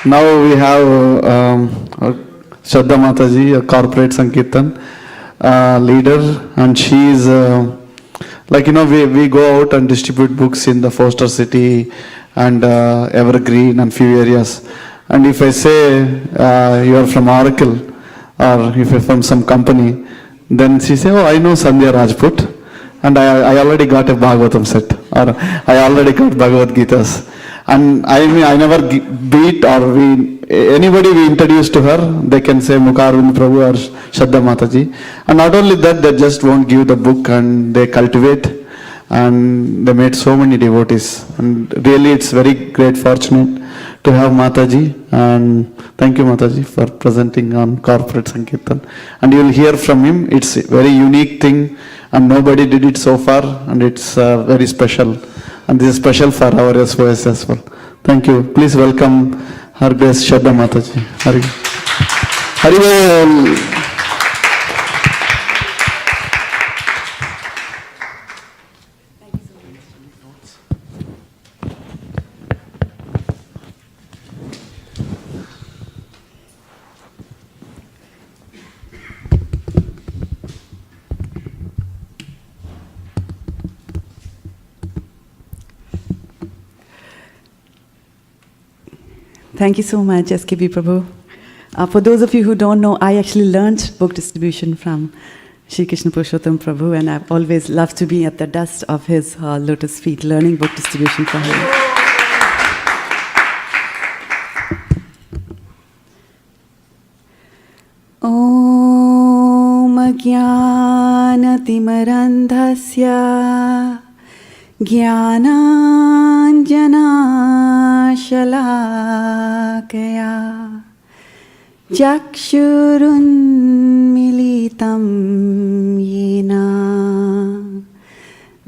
Now we have Shraddha Mataji, a corporate Sankirtan leader, and she is we go out and distribute books in the Foster City and Evergreen and few areas. And if I say you are from Oracle or if you're from some company, then she say, oh, I know Sandhya Rajput and I already got a Bhagavatam set, or I already got Bhagavad Gitas. And I never beat or anybody we introduce to her, they can say Mukharvind Prabhu or Shraddha Mataji. And not only that, they just won't give the book and they cultivate, and they made so many devotees. And really it's very great fortunate to have Mataji, and thank you Mataji for presenting on Corporate Sankirtan. And you will hear from him, it's a very unique thing and nobody did it so far, and it's very special. And this is special for our SOS as well. Thank you. Please welcome Her Grace Shraddha Mataji. Hari. Hari. Thank you so much, SKB Prabhu. For those of you who don't know, I actually learned book distribution from Shri Krishna Purushottam Prabhu, and I've always loved to be at the dust of his lotus feet, learning book distribution from him. Om Jnanatimarandhasya Jnananjanashalakaya Chakshurunmilitam Yena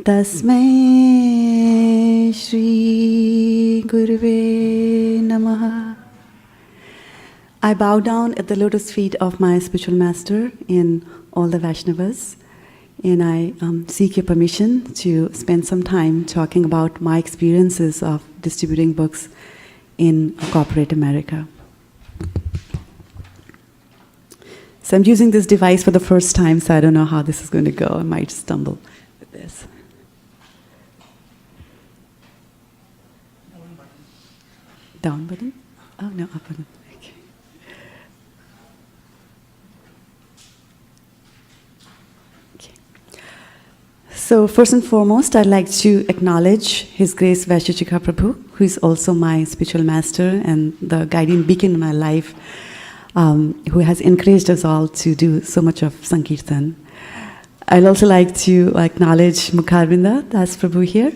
Tasmai Shri Gurave Namaha. I bow down at the lotus feet of my spiritual master in all the Vaishnavas, and I seek your permission to spend some time talking about my experiences of distributing books in corporate America. So I'm using this device for the first time, so I don't know how this is going to go. I might stumble with this. Down button? Oh, no, up button. Okay. Okay. So first and foremost, I'd like to acknowledge His Grace Vaisheshika Prabhu, who is also my spiritual master and the guiding beacon in my life, who has encouraged us all to do so much of Sankirtan. I'd also like to acknowledge Mukharvind Das Prabhu here,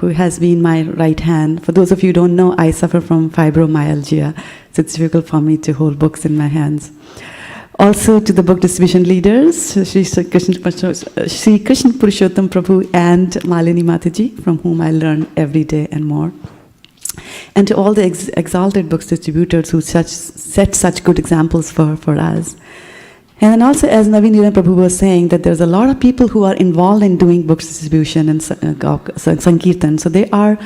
who has been my right hand. For those of you who don't know, I suffer from fibromyalgia, so it's difficult for me to hold books in my hands. Also to the book distribution leaders, Shri Krishna Purushottam Prabhu and Malini Mataji, from whom I learn every day and more. And to all the exalted books distributors who set such good examples for us. And then also, as Naveen Niran Prabhu was saying, that there's a lot of people who are involved in doing books distribution and Sankirtan. So they are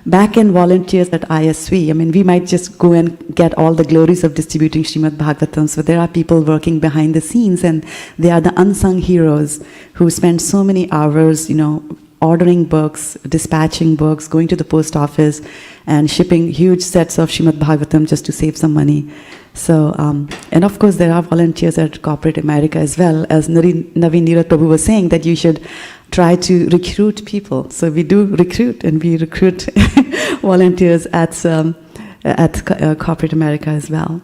back-end volunteers at ISV. I mean, we might just go and get all the glories of distributing Srimad Bhagavatam. So there are people working behind the scenes, and they are the unsung heroes who spend so many hours, ordering books, dispatching books, going to the post office, and shipping huge sets of Srimad Bhagavatam just to save some money. So, and of course there are volunteers at corporate America as well, as Naveen Niran Prabhu was saying, that you should try to recruit people. So we do recruit, and we recruit volunteers at corporate America as well.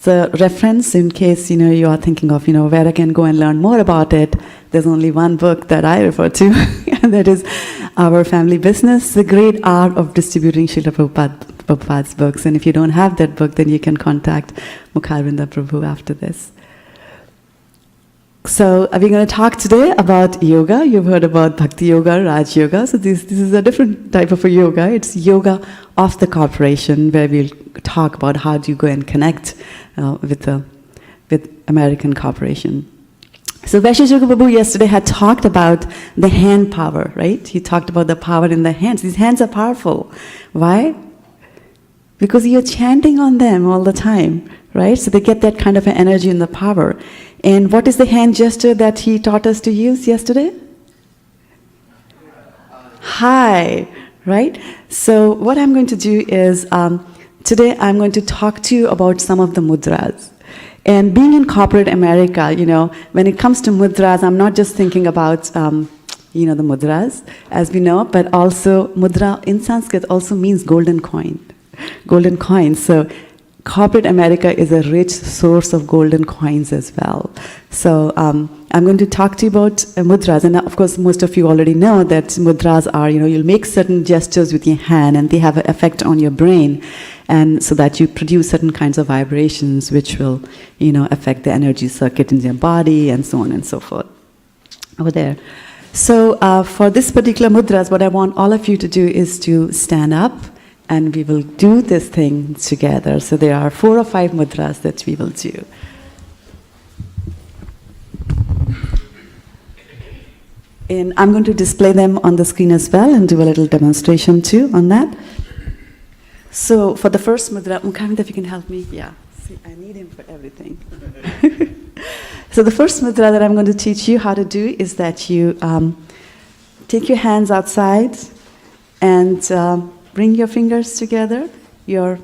The reference, in case you are thinking of where I can go and learn more about it, there's only one book that I refer to, and that is Our Family Business, The Great Art of Distributing Srila Prabhupada's Books. And if you don't have that book, then you can contact Mukharvind Prabhu after this. So we're going to talk today about yoga. You've heard about Bhakti Yoga, Raj Yoga. So this is a different type of a yoga. It's yoga of the corporation, where we'll talk about how do you go and connect with American corporation. So Vaisheshika Prabhu yesterday had talked about the hand power, right? He talked about the power in the hands. These hands are powerful. Why? because you're chanting on them all the time, right? So they get that kind of an energy and the power. And what is the hand gesture that he taught us to use yesterday? Hi, right? So what I'm going to do is, today I'm going to talk to you about some of the mudras. And being in corporate America, when it comes to mudras, I'm not just thinking about, the mudras, as we know, but also mudra in Sanskrit also means golden coin. Golden coins. So corporate America is a rich source of golden coins as well. So I'm going to talk to you about mudras. And of course, most of you already know that mudras are, you'll make certain gestures with your hand and they have an effect on your brain. And so that you produce certain kinds of vibrations which will, affect the energy circuit in your body and so on and so forth. Over there. So for this particular mudras, what I want all of you to do is to stand up and we will do this thing together. So there are 4 or 5 mudras that we will do. And I'm going to display them on the screen as well and do a little demonstration too on that. So for the first mudra, Mukhavinda, if you can help me. Yeah, see, I need him for everything. So the first mudra that I'm going to teach you how to do is that you take your hands outside and bring your fingers together, your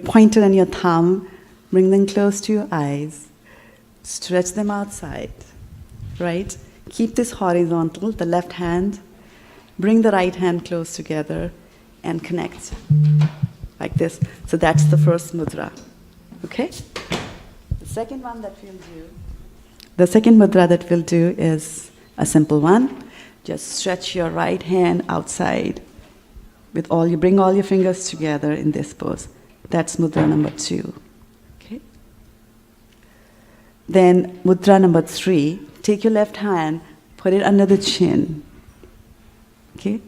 pointer and your thumb, bring them close to your eyes, stretch them outside, right? Keep this horizontal, the left hand, bring the right hand close together and connect, like this. So that's the first mudra, okay? The second mudra that we'll do is a simple one. Just stretch your right hand outside. Bring all your fingers together in this pose. That's mudra number 2. Okay. Then mudra number 3. Take your left hand, put it under the chin. Okay.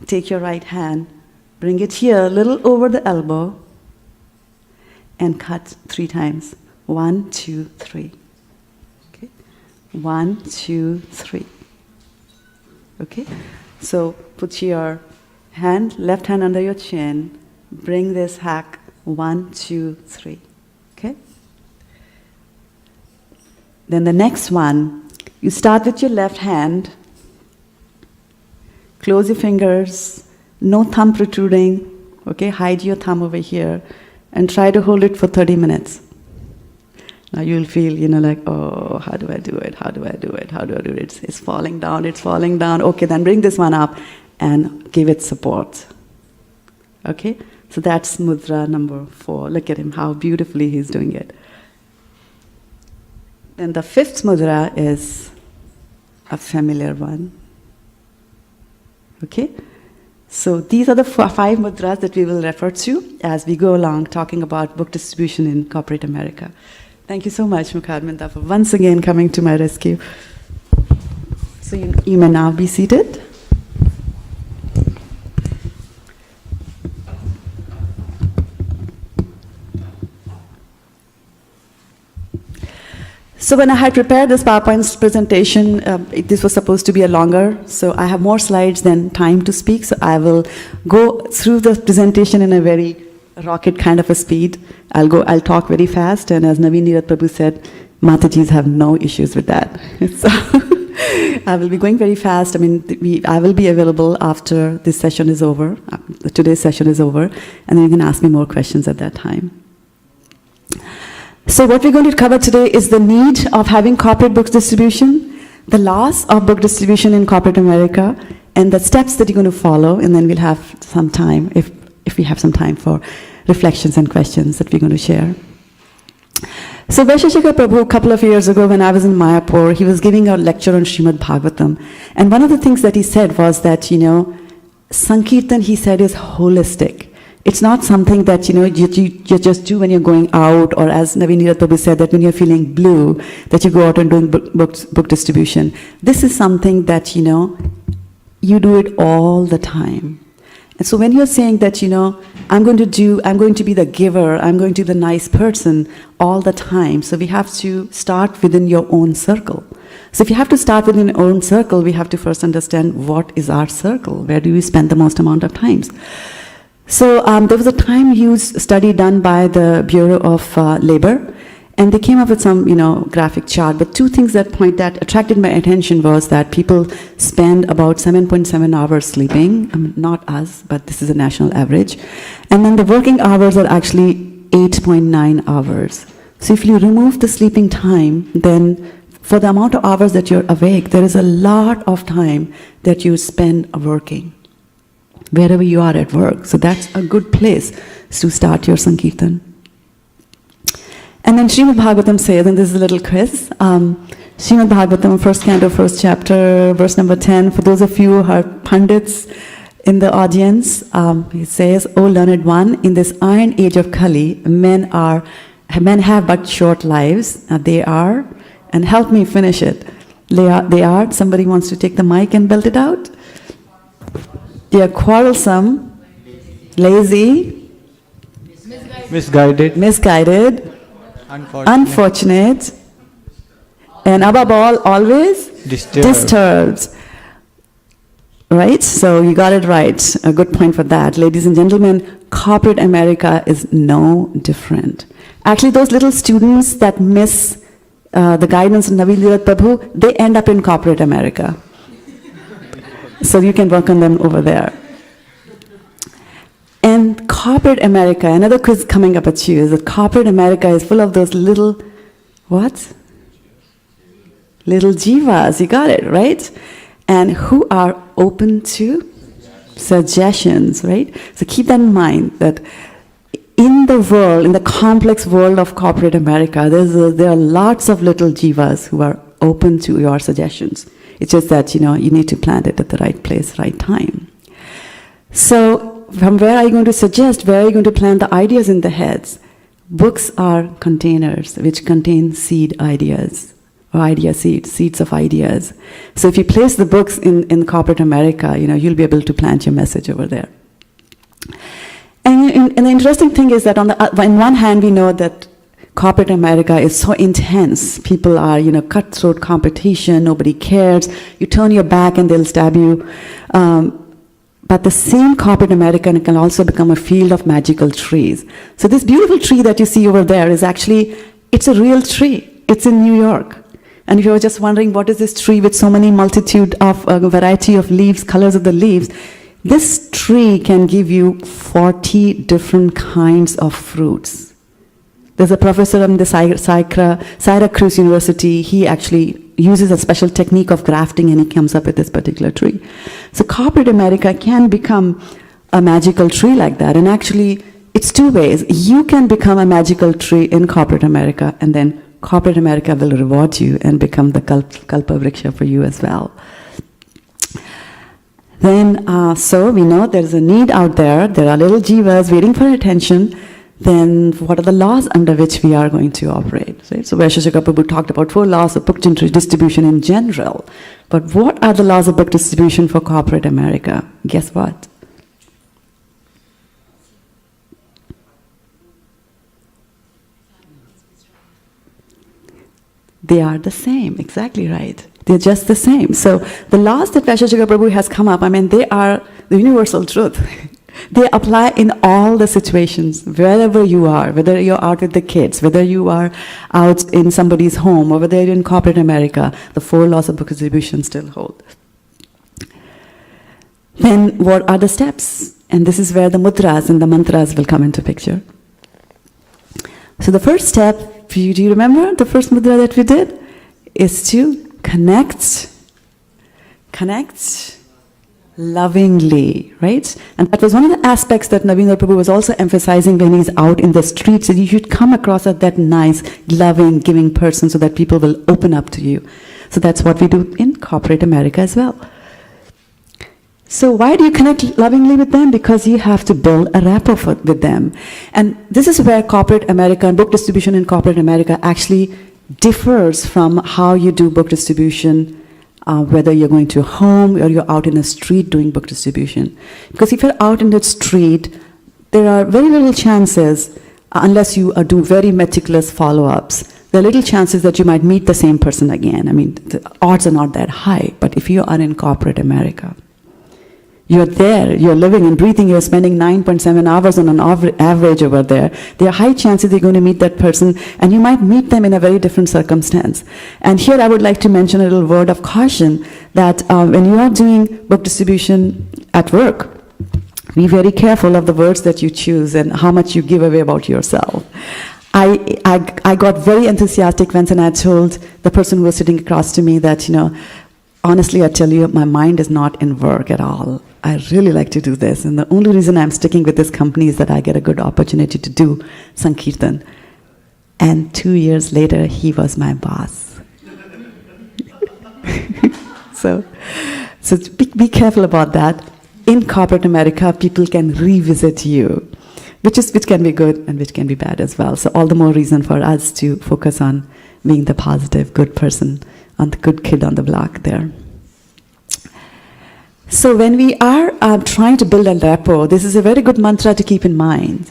Take your right hand, bring it here, a little over the elbow, and cut 3 times. 1, 2, 3. Okay. 1, 2, 3. Okay. So put your left hand under your chin, bring this hack, 1, 2, 3, okay? Then the next one, you start with your left hand, close your fingers, no thumb protruding, okay? Hide your thumb over here, and try to hold it for 30 minutes. Now you'll feel, like, oh, how do I do it? How do I do it? How do I do it? It's falling down, it's falling down. Okay, then bring this one up and give it support. Okay? So that's mudra number 4. Look at him, how beautifully he's doing it. Then the 5th mudra is a familiar one. Okay? So these are the 5 mudras that we will refer to as we go along talking about book distribution in corporate America. Thank you so much, Mukhavinda, for once again coming to my rescue. So you may now be seated. So when I had prepared this PowerPoint presentation, this was supposed to be a longer, so I have more slides than time to speak, so I will go through the presentation in a very rocket kind of a speed. I'll talk very fast, and as Naveen Neerath Prabhu said, Matajis have no issues with that. So I will be going very fast. I will be available after this session is over, today's session is over, and then you can ask me more questions at that time. So what we're going to cover today is the need of having corporate book distribution, the loss of book distribution in corporate America, and the steps that you're going to follow, and then we'll have some time, if we have some time, for reflections and questions that we're going to share. So Vaisheshika Prabhu, a couple of years ago when I was in Mayapur, he was giving a lecture on Srimad Bhagavatam, and one of the things that he said was that, Sankirtan, he said, is holistic. It's not something that, you just do when you're going out, or as Naveen Neerath Prabhu said, that when you're feeling blue, that you go out and doing book distribution. This is something that, you do it all the time. And so when you're saying that, I'm going to be the giver, I'm going to be the nice person all the time. So we have to start within your own circle. So if you have to start within your own circle, we have to first understand what is our circle. Where do we spend the most amount of times? So there was a time-use study done by the Bureau of Labor, and they came up with some, graphic chart. But two things that attracted my attention was that people spend about 7.7 hours sleeping. Not us, but this is a national average. And then the working hours are actually 8.9 hours. So if you remove the sleeping time, then for the amount of hours that you're awake, there is a lot of time that you spend working, wherever you are at work. So that's a good place to start your Sankirtan. And then Srimad Bhagavatam says, and this is a little quiz, Srimad Bhagavatam, first canto, first chapter, verse number 10, for those of you who are pundits in the audience, it says, O learned one, in this iron age of Kali, men have but short lives. They are, and help me finish it. They are, somebody wants to take the mic and belt it out? They are quarrelsome, lazy, misguided, unfortunate, and above all, always disturbed. Right? So you got it right. A good point for that. Ladies and gentlemen, corporate America is no different. Actually, those little students that miss the guidance of Naveen Lirat Prabhu, they end up in corporate America. So you can work on them over there. And corporate America, another quiz coming up at you, is that corporate America is full of those little, what? Little jivas, you got it, right? And who are open to suggestions, right? So keep that in mind, that in the world, in the complex world of corporate America, there are lots of little jivas who are open to your suggestions. It's just that, you need to plant it at the right place, right time. So, from where are you going to suggest? Where are you going to plant the ideas in the heads? Books are containers which contain seed ideas, or idea seeds of ideas. So if you place the books in corporate America, you'll be able to plant your message over there. And the interesting thing is that on one hand, we know that corporate America is so intense. People are, cutthroat competition, nobody cares. You turn your back and they'll stab you. But the same corporate America can also become a field of magical trees. So this beautiful tree that you see over there is actually, it's a real tree. It's in New York. And if you were just wondering, what is this tree with so many multitude of variety of leaves, colors of the leaves, this tree can give you 40 different kinds of fruits. There's a professor in the Syracuse University, he actually uses a special technique of grafting and he comes up with this particular tree. So corporate America can become a magical tree like that. And actually, it's two ways. You can become a magical tree in corporate America, and then corporate America will reward you and become the Kalpa Vriksha for you as well. Then, so we know there's a need out there. There are little jivas waiting for attention. Then what are the laws under which we are going to operate? Right? So Vaisheshika Prabhu talked about 4 laws of book distribution in general. But what are the laws of book distribution for corporate America? Guess what? They are the same, exactly right. They're just the same. So the laws that Vaisheshika Prabhu has come up, they are the universal truth. They apply in all the situations, wherever you are, whether you're out with the kids, whether you are out in somebody's home, or whether you're in corporate America, the 4 laws of book distribution still hold. Then what are the steps? And this is where the mudras and the mantras will come into picture. So the first step, do you remember the first mudra that we did? Is to connect lovingly, right? And that was one of the aspects that Naveen Prabhu was also emphasizing when he's out in the streets, that you should come across as that nice, loving, giving person so that people will open up to you. So that's what we do in corporate America as well. So why do you connect lovingly with them? Because you have to build a rapport with them. And this is where corporate America and book distribution in corporate America actually differs from how you do book distribution, whether you're going to a home or you're out in a street doing book distribution. Because if you're out in the street, there are very little chances, unless you do very meticulous follow-ups, there are little chances that you might meet the same person again. The odds are not that high. But if you are in corporate America, You're there, you're living and breathing, you're spending 9.7 hours on an average over there. There are high chances you're going to meet that person, and you might meet them in a very different circumstance. And here I would like to mention a little word of caution that when you are doing book distribution at work, be very careful of the words that you choose and how much you give away about yourself. I got very enthusiastic when I told the person who was sitting across to me that, honestly, I tell you, my mind is not in work at all. I really like to do this. And the only reason I'm sticking with this company is that I get a good opportunity to do Sankirtan. And 2 years later, he was my boss. So be careful about that. In corporate America, people can revisit you, which can be good and which can be bad as well. So all the more reason for us to focus on being the positive, good person, on the good kid on the block there. So when we are trying to build a rapport, this is a very good mantra to keep in mind,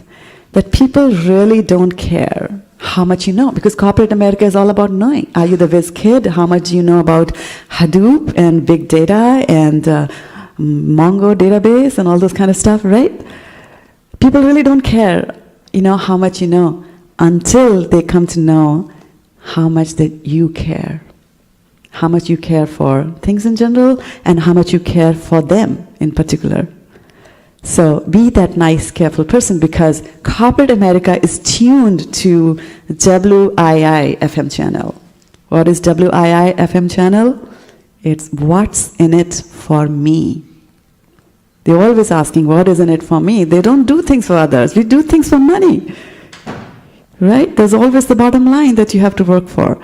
that people really don't care how much you know, because corporate America is all about knowing. Are you the whiz kid? How much do you know about Hadoop and big data and Mongo database and all those kind of stuff, right? People really don't care, how much you know, until they come to know how much that you care. How much you care for things in general, and how much you care for them in particular. So be that nice, careful person, because corporate America is tuned to WII FM channel. What is WII FM channel? It's what's in it for me. They're always asking, what is in it for me? They don't do things for others. We do things for money. Right? There's always the bottom line that you have to work for.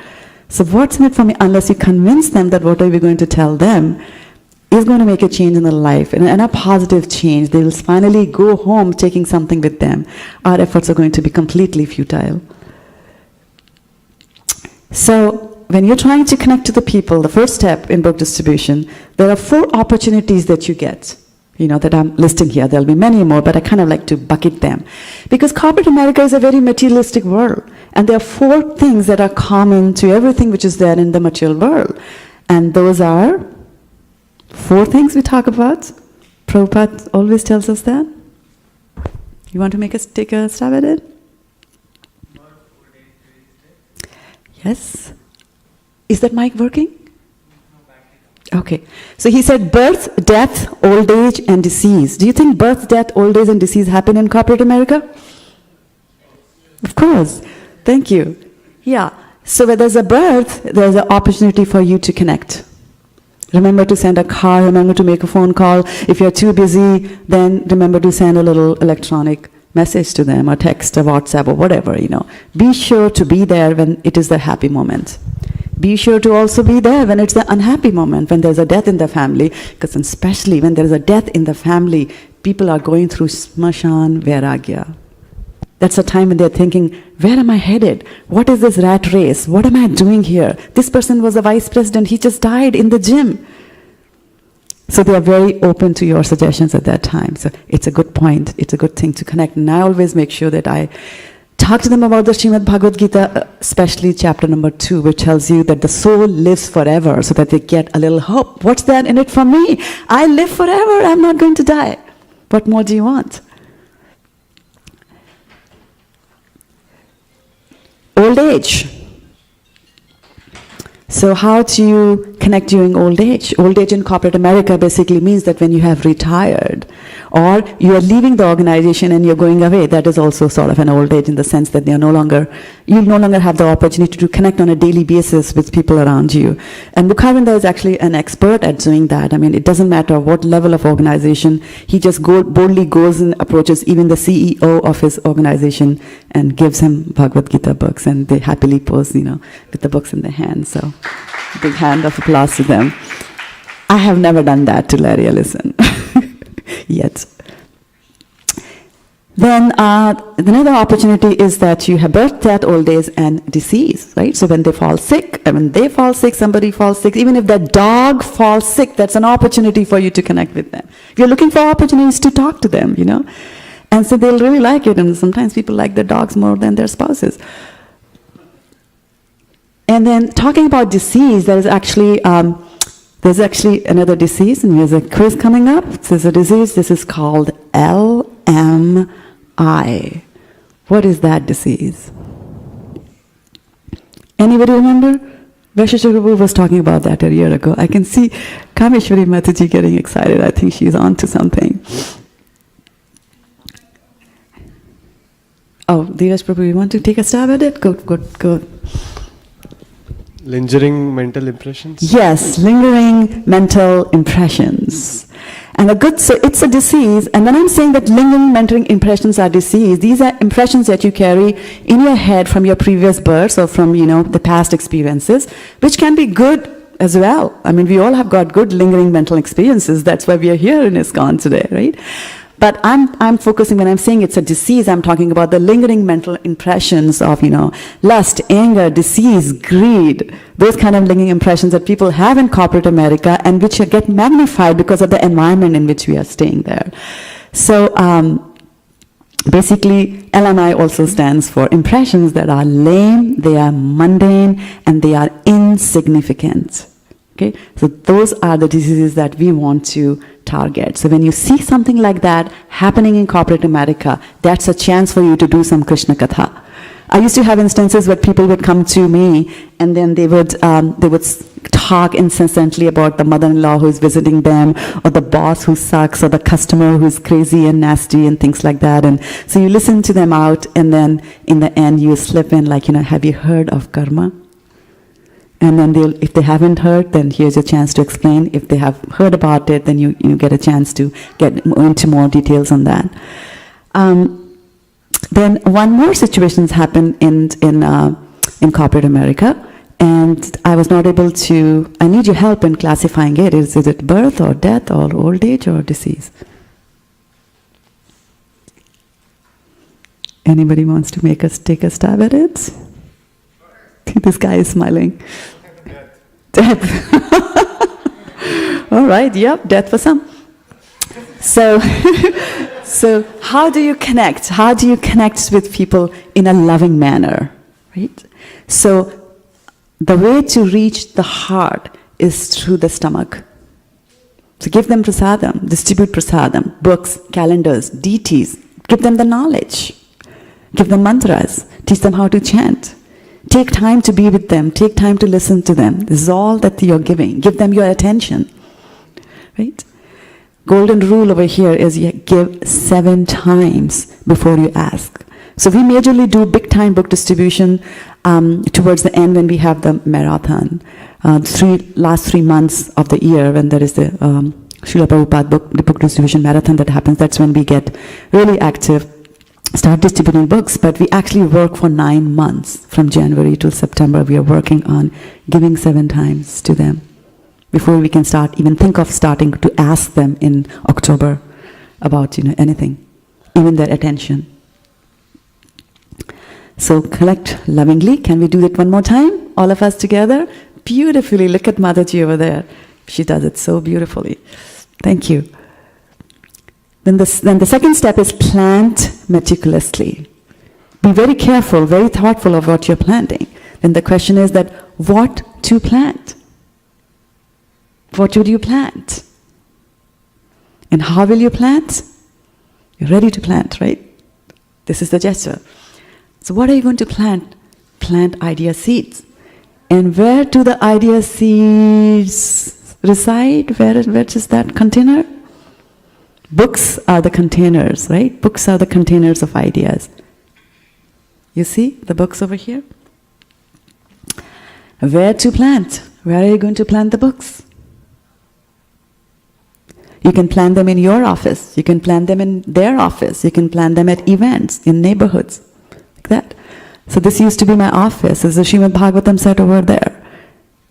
So what's in it for me? Unless you convince them that whatever you're going to tell them is going to make a change in their life, and a positive change. They will finally go home taking something with them. Our efforts are going to be completely futile. So when you're trying to connect to the people, the first step in book distribution, there are 4 opportunities that you get. That I'm listing here. There'll be many more, but I kind of like to bucket them. Because corporate America is a very materialistic world. And there are 4 things that are common to everything which is there in the material world. And those are 4 things we talk about. Prabhupada always tells us that. You want to take a stab at it? Yes. Is that mic working? Okay. So he said birth, death, old age, and disease. Do you think birth, death, old age, and disease happen in corporate America? Of course. Thank you. Yeah. So when there's a birth, there's an opportunity for you to connect. Remember to send a card, remember to make a phone call. If you're too busy, then remember to send a little electronic message to them, or text, or WhatsApp, or whatever, Be sure to be there when it is the happy moment. Be sure to also be there when it's the unhappy moment, when there's a death in the family, because especially when there's a death in the family, people are going through smashan vairagya. That's a time when they're thinking, where am I headed? What is this rat race? What am I doing here? This person was a vice president, he just died in the gym. So they are very open to your suggestions at that time. So it's a good point, it's a good thing to connect. And I always make sure that I talk to them about the Srimad Bhagavad Gita, especially chapter number 2, which tells you that the soul lives forever, so that they get a little hope. What's that in it for me? I live forever, I'm not going to die. What more do you want? Old age. So how do you connect during old age? Old age in corporate America basically means that when you have retired, or you are leaving the organization and you're going away, that is also sort of an old age in the sense that you'll no longer have the opportunity to connect on a daily basis with people around you. And Mukhavinda is actually an expert at doing that. I mean, it doesn't matter what level of organization, he just boldly goes and approaches even the CEO of his organization and gives him Bhagavad Gita books, and they happily pose, with the books in their hands. So, big hand of applause to them. I have never done that to Larry Ellison yet. Then another opportunity is that you have birth, death, old age, and disease, right? So when they fall sick, somebody falls sick, even if that dog falls sick, that's an opportunity for you to connect with them. You're looking for opportunities to talk to them, And so they'll really like it, and sometimes people like their dogs more than their spouses. And then talking about disease, there is actually There's actually another disease, and there's a quiz coming up. There's a disease, this is called LMI. What is that disease? Anybody remember? Vaisheshwar Prabhu was talking about that a year ago. I can see Kameshwari Mataji getting excited. I think she's on to something. Oh, Dheeraj Prabhu, you want to take a stab at it? Go. Lingering mental impressions? Yes, lingering mental impressions. And so it's a disease, and when I'm saying that lingering mental impressions are disease, these are impressions that you carry in your head from your previous births or from, the past experiences, which can be good as well. I mean, we all have got good lingering mental experiences. That's why we are here in ISKCON today, right? But I'm focusing, when I'm saying it's a disease, I'm talking about the lingering mental impressions of, lust, anger, disease, greed, those kind of lingering impressions that people have in corporate America and which get magnified because of the environment in which we are staying there. So basically, LMI also stands for impressions that are lame, they are mundane, and they are insignificant. Okay, so those are the diseases that we want to target. So when you see something like that happening in corporate America, that's a chance for you to do some Krishna Katha. I used to have instances where people would come to me and then they would talk incessantly about the mother-in-law who's visiting them, or the boss who sucks, or the customer who's crazy and nasty and things like that. And so you listen to them out, and then in the end you slip in like, have you heard of karma? And then if they haven't heard, then here's your chance to explain. If they have heard about it, then you get a chance to get into more details on that. Then one more situation's happened in corporate America, and I was not able to. I need your help in classifying it. Is it birth or death or old age or disease? Anybody wants to take a stab at it? This guy is smiling. Death. All right, yep, death for some. So how do you connect? How do you connect with people in a loving manner, right? So the way to reach the heart is through the stomach. So give them prasadam, distribute prasadam, books, calendars, deities, give them the knowledge, give them mantras, teach them how to chant. Take time to be with them. Take time to listen to them. This is all that you're giving. Give them your attention. Right? Golden rule over here is you give 7 times before you ask. So we majorly do big time book distribution towards the end when we have the marathon. Last 3 months of the year when there is the Srila Prabhupada book distribution marathon that happens, that's when we get really active. Start distributing books, but we actually work for 9 months. From January to September, we are working on giving 7 times to them before we can even think of starting to ask them in October about anything, even their attention. So collect lovingly. Can we do it one more time? All of us together? Beautifully. Look at Mataji over there. She does it so beautifully. Thank you. Then the second step is plant meticulously. Be very careful, very thoughtful of what you're planting. Then the question is that what to plant? What would you plant? And how will you plant? You're ready to plant, right? This is the gesture. So what are you going to plant? Plant idea seeds. And where do the idea seeds reside? Where is that container? Books are the containers, right? Books are the containers of ideas. You see the books over here? Where to plant? Where are you going to plant the books? You can plant them in your office. You can plant them in their office. You can plant them at events, in neighborhoods, like that. So this used to be my office. There's a Srimad Bhagavatam set over there.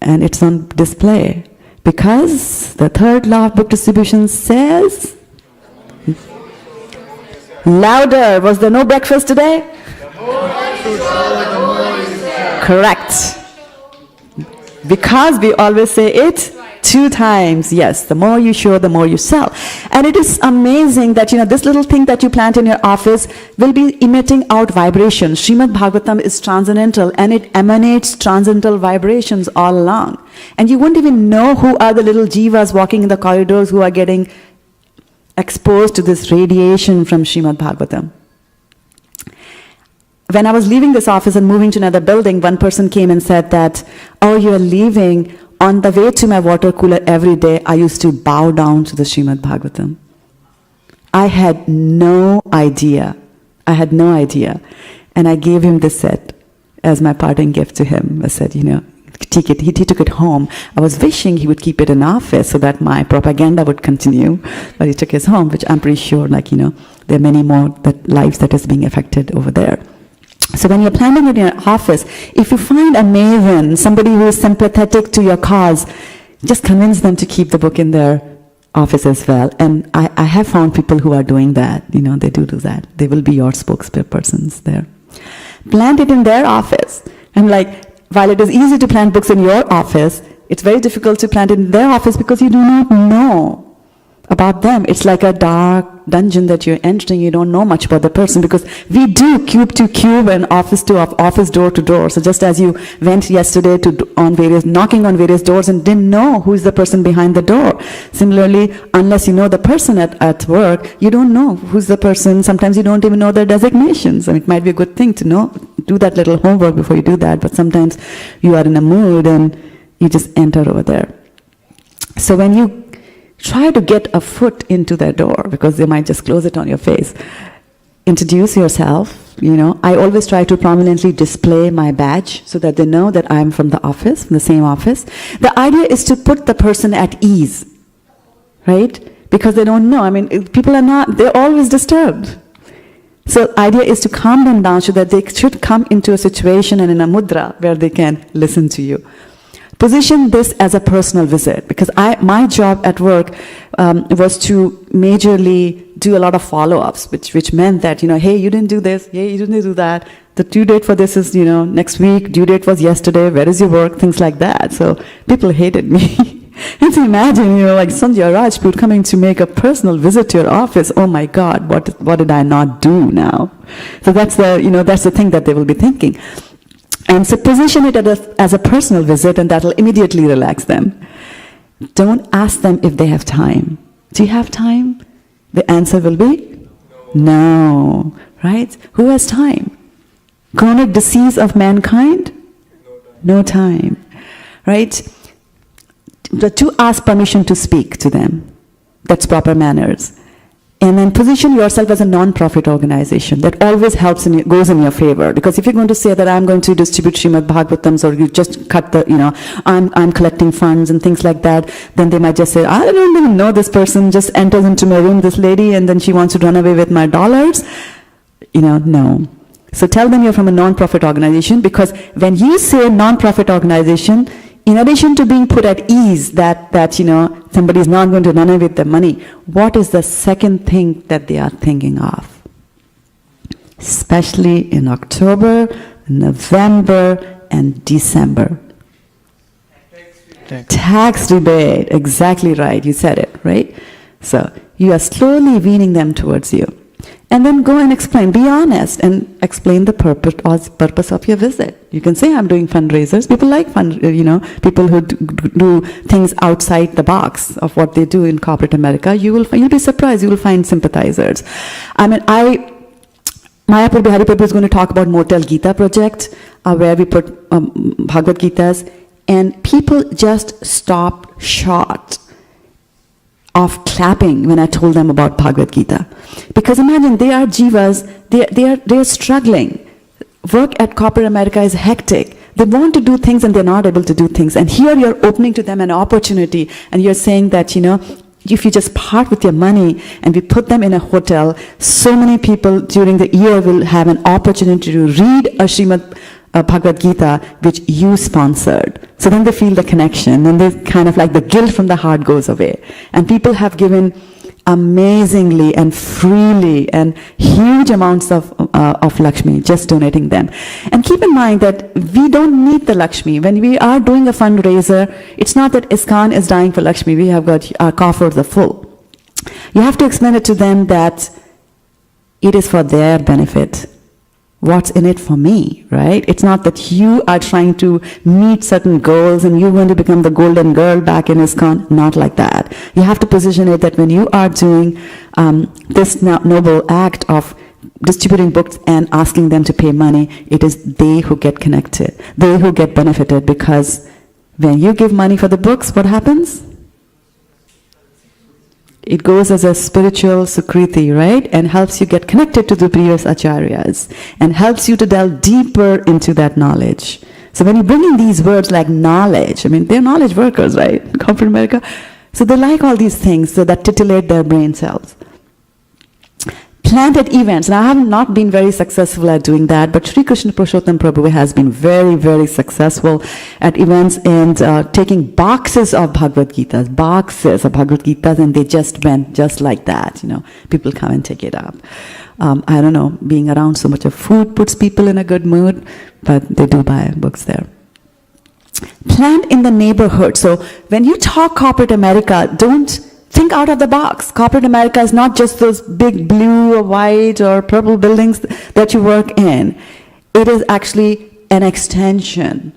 And it's on display. Because the third law of book distribution says... Louder. Was there no breakfast today? Correct. Because we always say it 2 times, yes. The more you show, the more you sell. And it is amazing that, this little thing that you plant in your office will be emitting out vibrations. Srimad Bhagavatam is transcendental, and it emanates transcendental vibrations all along. And you won't even know who are the little jivas walking in the corridors who are getting exposed to this radiation from Srimad Bhagavatam. When I was leaving this office and moving to another building, one person came and said that, oh, you're leaving. On the way to my water cooler every day, I used to bow down to the Srimad Bhagavatam. I had no idea. And I gave him this set as my parting gift to him. I said, take it. He took it home. I was wishing he would keep it in office so that my propaganda would continue. But he took his home, which I'm pretty sure, there are many more lives that is being affected over there. So when you're planning it in your office, if you find a maven, somebody who is sympathetic to your cause, just convince them to keep the book in their office as well. And I have found people who are doing that. They do that. They will be your spokespersons there. Plant it in their office. And while it is easy to plant books in your office, it's very difficult to plant it in their office because you do not know about them. It's like a dark dungeon that you're entering. You don't know much about the person, because we do cube to cube and office to office, door to door. So just as you went yesterday knocking on various doors and didn't know who is the person behind the door. Similarly, unless you know the person at work, you don't know who's the person. Sometimes you don't even know their designations. And it might be a good thing to do that little homework before you do that. But sometimes you are in a mood and you just enter over there. So when you try to get a foot into their door, because they might just close it on your face. Introduce yourself, I always try to prominently display my badge so that they know that I'm from the office, from the same office. The idea is to put the person at ease, right? Because they don't know. People they're always disturbed. So the idea is to calm them down so that they should come into a situation and in a mudra where they can listen to you. Position this as a personal visit, because my job at work was to majorly do a lot of follow-ups, which meant that, hey, you didn't do this, hey, you didn't do that, the due date for this is, next week, due date was yesterday, where is your work, things like that. So people hated me. And so imagine, like Sandhya Rajput coming to make a personal visit to your office. Oh my God, what did I not do now? So that's the thing that they will be thinking. And so position it as a personal visit, and that will immediately relax them. Don't ask them if they have time. Do you have time? The answer will be no, right? Who has time? Chronic disease of mankind? No time, right? To ask permission to speak to them. That's proper manners. And then position yourself as a non-profit organization. That always helps goes in your favor. Because if you're going to say that I'm going to distribute Srimad Bhagavatams, or you just cut I'm collecting funds and things like that, then they might just say, I don't even know this person, just enters into my room, this lady, and then she wants to run away with my dollars. No. So tell them you're from a non-profit organization, because when you say non-profit organization, in addition to being put at ease that somebody is not going to run away with their money, what is the second thing that they are thinking of? Especially in October, November, and December. Tax rebate, exactly right. You said it, right? So you are slowly weaning them towards you. And then go and explain, be honest, and explain the purpose of your visit. You can say, I'm doing fundraisers. People like people who do things outside the box of what they do in corporate America. You'll be surprised, you will find sympathizers. Mayapur Bihari Prabhu is going to talk about Motel Gita project, where we put Bhagavad Gitas, and people just stopped short of clapping when I told them about Bhagavad Gita. Because imagine, they are jivas, they are struggling. Work at corporate America is hectic. They want to do things and they're not able to do things. And here you're opening to them an opportunity, and you're saying that, if you just part with your money and we put them in a hotel, so many people during the year will have an opportunity to read a Srimad Bhagavad Gita which you sponsored. So then they feel the connection, and they kind of like the guilt from the heart goes away. And people have given amazingly and freely and huge amounts of Lakshmi, just donating them. And keep in mind that we don't need the Lakshmi. When we are doing a fundraiser, it's not that ISKCON is dying for Lakshmi. We have got our coffers are full. You have to explain it to them that it is for their benefit. What's in it for me, right? It's not that you are trying to meet certain goals and you're going to become the golden girl back in ISKCON. Not like that. You have to position it that when you are doing this noble act of distributing books and asking them to pay money, it is they who get connected, they who get benefited, because when you give money for the books, what happens? It goes as a spiritual sukriti, right? And helps you get connected to the previous acharyas and helps you to delve deeper into that knowledge. So when you bring in these words like knowledge, I mean, they're knowledge workers, right? In corporate America. So they like all these things so that titillate their brain cells. Planned events, and I have not been very successful at doing that, but Sri Krishna Purushottam Prabhu has been very, very successful at events and taking boxes of Bhagavad Gitas, and they just went just like that, you know. People come and take it up. I don't know, being around so much of food puts people in a good mood, but they do buy books there. Planned in the neighborhood. So when you talk corporate America, don't think out of the box. Corporate America is not just those big blue or white or purple buildings that you work in. It is actually an extension.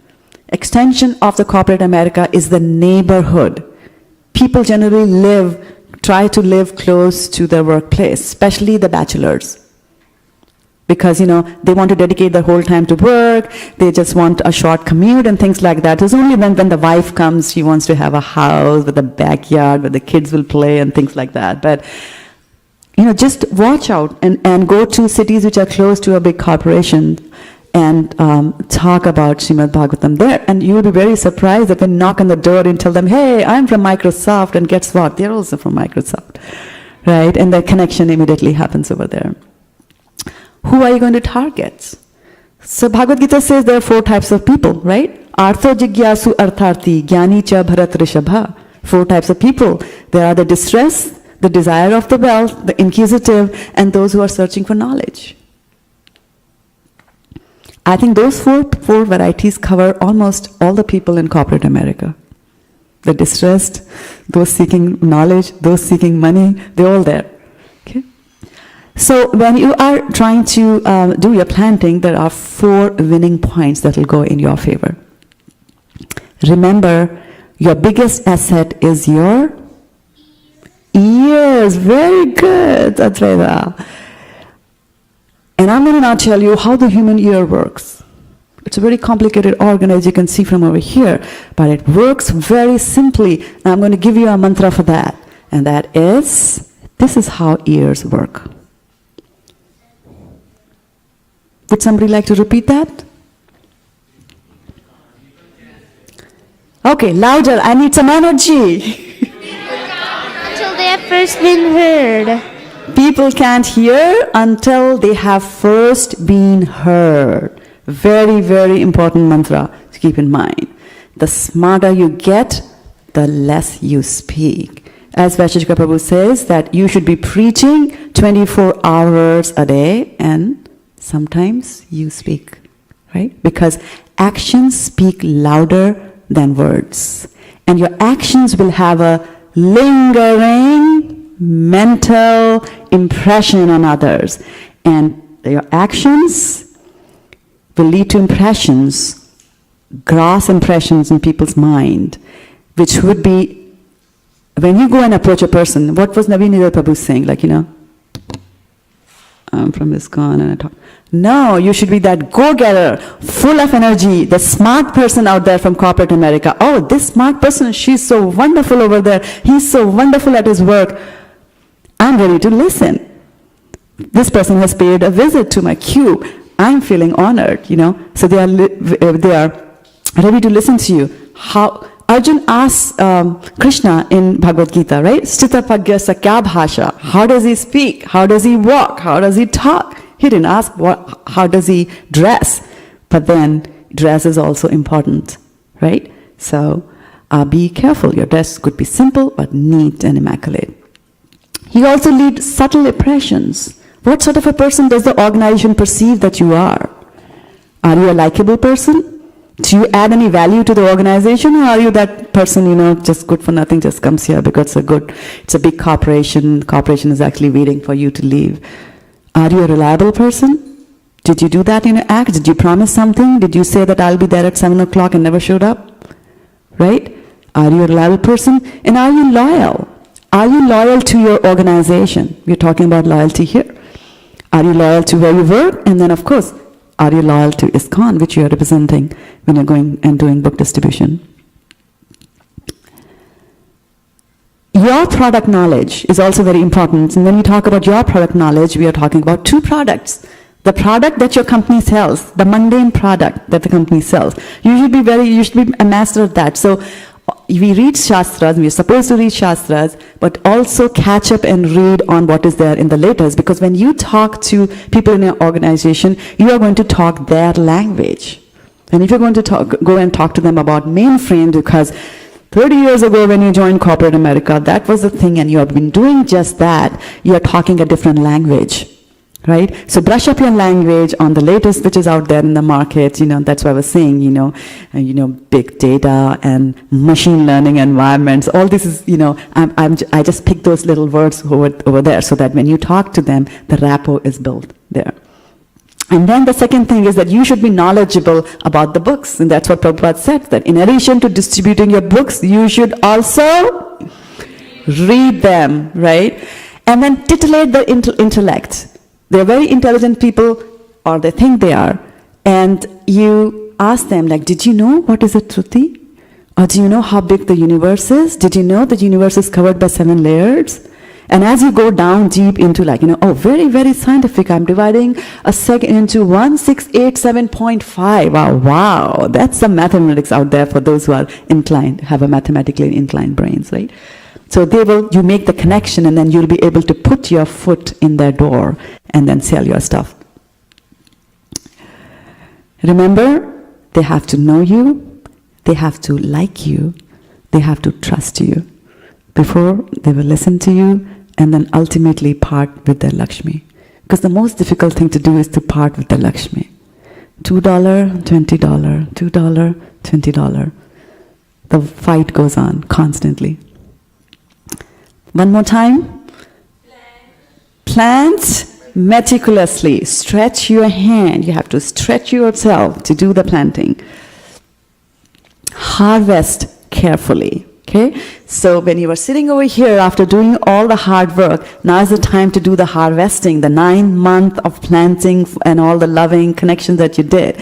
Extension of the corporate America is the neighborhood. People generally try to live close to their workplace, especially the bachelors. Because, you know, they want to dedicate their whole time to work, they just want a short commute and things like that. It's only when the wife comes, she wants to have a house with a backyard where the kids will play and things like that. But, you know, just watch out and go to cities which are close to a big corporation and talk about Srimad Bhagavatam there. And you will be very surprised that when you knock on the door and tell them, hey, I'm from Microsoft, and guess what? They're also from Microsoft, right? And the connection immediately happens over there. Who are you going to target? So Bhagavad Gita says there are 4 types of people, right? Artho jigyasu artharthi, jnani cha bharat rishabha. 4 types of people. There are the distressed, the desire of the wealth, the inquisitive, and those who are searching for knowledge. I think those four varieties cover almost all the people in corporate America. The distressed, those seeking knowledge, those seeking money, they're all there. Okay? So when you are trying to do your planting, there are 4 winning points that will go in your favor. Remember, your biggest asset is your ears. Very good, Advaita. And I'm going to now tell you how the human ear works. It's a very complicated organ, as you can see from over here, but it works very simply. And I'm going to give you a mantra for that. And that is, this is how ears work. Would somebody like to repeat that? Okay, louder. I need some energy. Until they have first been heard. People can't hear until they have first been heard. Very, very important mantra to keep in mind. The smarter you get, the less you speak. As Vaisheshika Prabhu says, that you should be preaching 24 hours a day, and sometimes you speak, right? Because actions speak louder than words. And your actions will have a lingering mental impression on others. And your actions will lead to impressions, gross impressions in people's mind, which would be, when you go and approach a person, what was Naveen Nidal Prabhu saying? Like, you know, I'm from ISKCON and I talk. No, you should be that go-getter, full of energy, the smart person out there from corporate America. Oh, this smart person, she's so wonderful over there. He's so wonderful at his work. I'm ready to listen. This person has paid a visit to my cube. I'm feeling honored, you know. So they are ready to listen to you. How Arjun asks Krishna in Bhagavad Gita, right? Sthita pagyasa kya bhasha? How does he speak? How does he walk? How does he talk? He didn't ask how does he dress. But then dress is also important, right? So be careful. Your dress could be simple but neat and immaculate. You also leave subtle impressions. What sort of a person does the organization perceive that you are? Are you a likable person? Do you add any value to the organization, or are you that person, just good for nothing, just comes here because it's a big corporation. Corporation is actually waiting for you to leave. Are you a reliable person? Did you do that in your act? Did you promise something? Did you say that I'll be there at 7 o'clock and never showed up? Right? Are you a reliable person? And are you loyal? Are you loyal to your organization? We're talking about loyalty here. Are you loyal to where you work? And then, of course, are you loyal to ISKCON, which you are representing when you're going and doing book distribution? Your product knowledge is also very important. And when we talk about your product knowledge, we are talking about two products. The product that your company sells, the mundane product that the company sells. You should be a master of that. So we read Shastras, we're supposed to read Shastras, but also catch up and read on what is there in the letters, because when you talk to people in your organization, you are going to talk their language. And if you're going to go and talk to them about mainframe, because 30 years ago when you joined corporate America, that was the thing, and you have been doing just that, you are talking a different language. Right? So brush up your language on the latest which is out there in the market. That's what I was saying, big data and machine learning environments. All this is, I just pick those little words over there so that when you talk to them, the rapport is built there. And then the second thing is that you should be knowledgeable about the books. And that's what Prabhupada said, that in addition to distributing your books, you should also read them, right? And then titillate the intellect. They're very intelligent people, or they think they are, and you ask them, like, did you know what is a Truti? Or do you know how big the universe is? Did you know the universe is covered by 7 layers? And as you go down deep into very, very scientific, I'm dividing a second into 1687.5. Wow, that's some mathematics out there for those who are inclined, have a mathematically inclined brains, right? So you make the connection, and then you'll be able to put your foot in their door and then sell your stuff. Remember, they have to know you, they have to like you, they have to trust you before they will listen to you and then ultimately part with their Lakshmi. Because the most difficult thing to do is to part with the Lakshmi. $2, $20, $2, $20. The fight goes on constantly. One more time. Plant meticulously. Stretch your hand. You have to stretch yourself to do the planting. Harvest carefully. Okay? So when you are sitting over here after doing all the hard work, now is the time to do the harvesting, the 9 months of planting and all the loving connection that you did.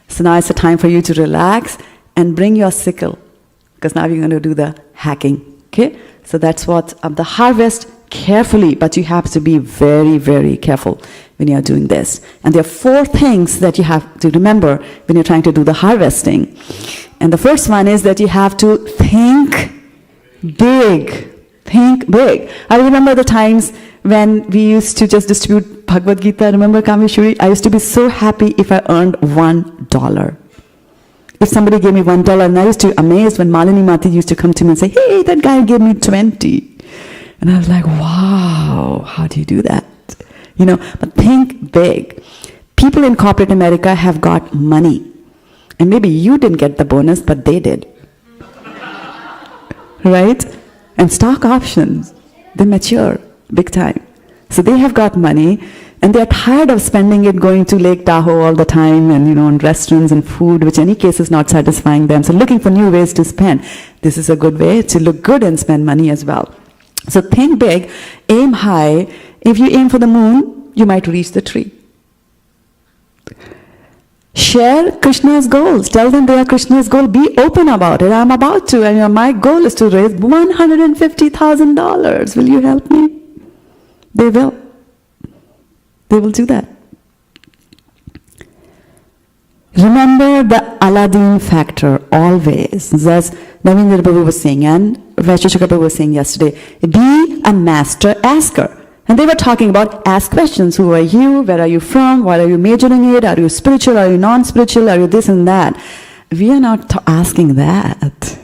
So now it's the time for you to relax and bring your sickle, because now you're going to do the hacking. Okay? So that's what, the harvest carefully, but you have to be very, very careful when you're doing this. And there are 4 things that you have to remember when you're trying to do the harvesting. And the first one is that you have to think big. Think big. I remember the times when we used to just distribute Bhagavad Gita. Remember, Kameshwari? I used to be so happy if I earned $1. If somebody gave me $1, and I used to be amazed when Malini Mati used to come to me and say, hey, that guy gave me 20. And I was like, wow, how do you do that? But think big. People in corporate America have got money. And maybe you didn't get the bonus, but they did. Right? And stock options, they mature big time. So they have got money, and they're tired of spending it going to Lake Tahoe all the time and, on restaurants and food, which in any case is not satisfying them. So looking for new ways to spend. This is a good way to look good and spend money as well. So think big, aim high. If you aim for the moon, you might reach the tree. Share Krishna's goals. Tell them they are Krishna's goal. Be open about it. I'm about to, and my goal is to raise $150,000. Will you help me? They will. They will do that. Remember the Aladdin factor always. As Navindra Prabhu was saying, and Vaisheshika Prabhu was saying yesterday, be a master asker. And they were talking about ask questions. Who are you? Where are you from? What are you majoring in? Are you spiritual? Are you non-spiritual? Are you this and that? We are not asking that.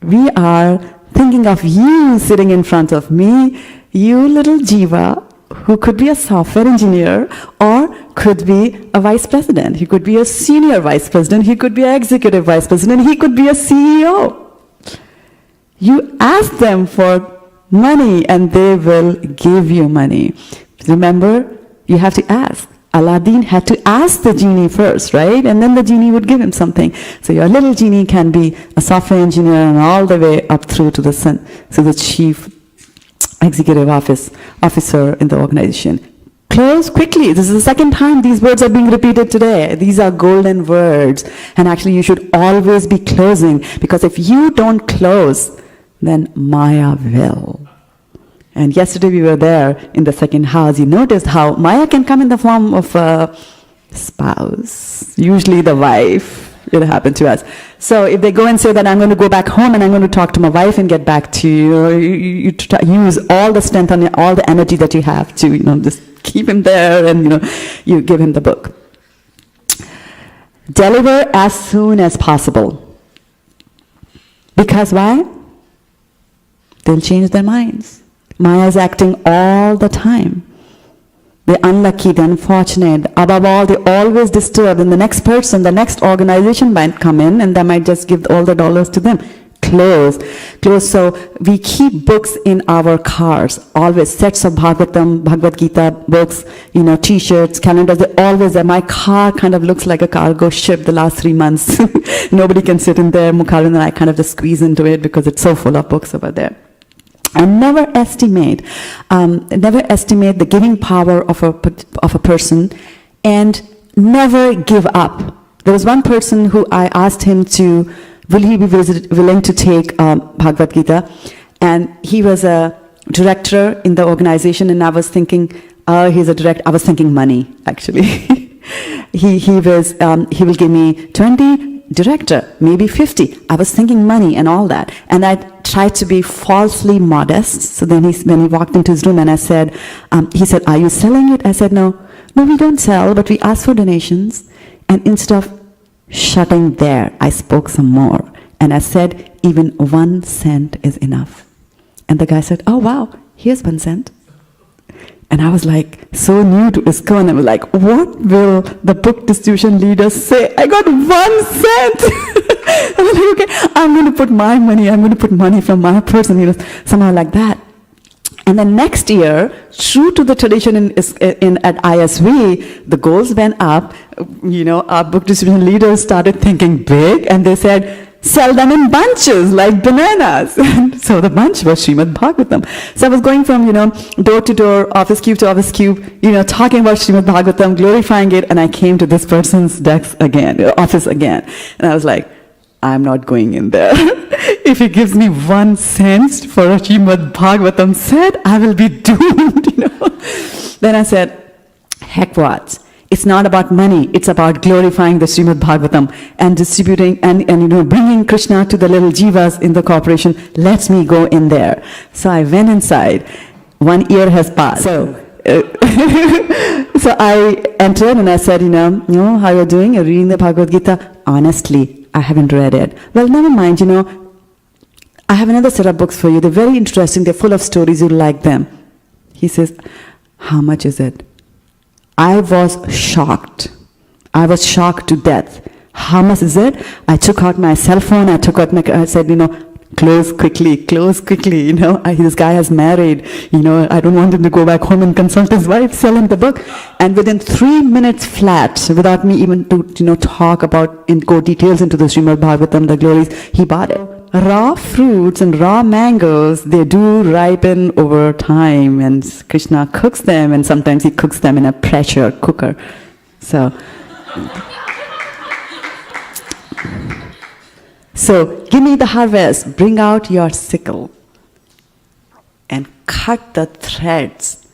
We are thinking of you sitting in front of me, you little jiva, who could be a software engineer or could be a vice president. He could be a senior vice president. He could be an executive vice president. He could be a CEO. You ask them for money and they will give you money. Remember, you have to ask. Aladdin had to ask the genie first, right? And then the genie would give him something. So your little genie can be a software engineer and all the way up through to the chief executive officer in the organization. Close quickly. This is the second time these words are being repeated today. These are golden words. And actually you should always be closing, because if you don't close, then Maya will. And yesterday we were there in the second house. You noticed how Maya can come in the form of a spouse, usually the wife. It happened to us. So if they go and say that I'm going to go back home and I'm going to talk to my wife and get back to you, you use all the strength and all the energy that you have to, just keep him there, and you give him the book. Deliver as soon as possible. Because why? They'll change their minds. Maya is acting all the time. The unlucky, the unfortunate, above all, they always disturb. And the next person, the next organization might come in and they might just give all the dollars to them. Close. So we keep books in our cars, always sets of Bhagavad Gita books, t-shirts, calendars, they're always there. My car kind of looks like a cargo ship the last 3 months. Nobody can sit in there. Mukharan and I kind of just squeeze into it because it's so full of books over there. And never estimate the giving power of a person, and never give up. There was one person who I asked him will he be willing to take Bhagavad Gita, and he was a director in the organization, and I was thinking, he's a director. I was thinking money, actually. he will give me 20. Director, maybe 50. I was thinking money and all that. And I tried to be falsely modest. So then when he walked into his room and I said, he said, are you selling it? I said, no, we don't sell, but we ask for donations. And instead of shutting there, I spoke some more. And I said, even 1 cent is enough. And the guy said, oh wow, here's 1 cent. And I was like, so new to ISKCON, I was like, what will the book distribution leaders say? I got 1 cent! I was like, okay, I'm going to put my money, I'm going to put money from my person, somehow like that. And then next year, true to the tradition at ISV, the goals went up. Our book distribution leaders started thinking big, and they said, sell them in bunches like bananas. So the bunch was Srimad Bhagavatam. So I was going from, door to door, office cube to office cube, talking about Srimad Bhagavatam, glorifying it, and I came to this person's office again. And I was like, I'm not going in there. If he gives me 1 cent for a Srimad Bhagavatam set, I will be doomed, Then I said, heck what? It's not about money, it's about glorifying the Srimad Bhagavatam and distributing and bringing Krishna to the little jivas in the corporation. Let me go in there. So I went inside. 1 year has passed. So I entered and I said, how you're doing? You're reading the Bhagavad Gita? Honestly, I haven't read it. Well, never mind, I have another set of books for you. They're very interesting. They're full of stories. You'll like them. He says, how much is it? I was shocked. I was shocked to death. How much is it? I took out my cell phone. I said, close quickly. This guy has married. I don't want him to go back home and consult his wife, sell him the book. And within 3 minutes flat, without me even to talk about and go details into the Srimad Bhagavatam, the glories, he bought it. Raw fruits and raw mangoes, they do ripen over time, and Krishna cooks them, and sometimes he cooks them in a pressure cooker. So give me the harvest, bring out your sickle, and cut the threads,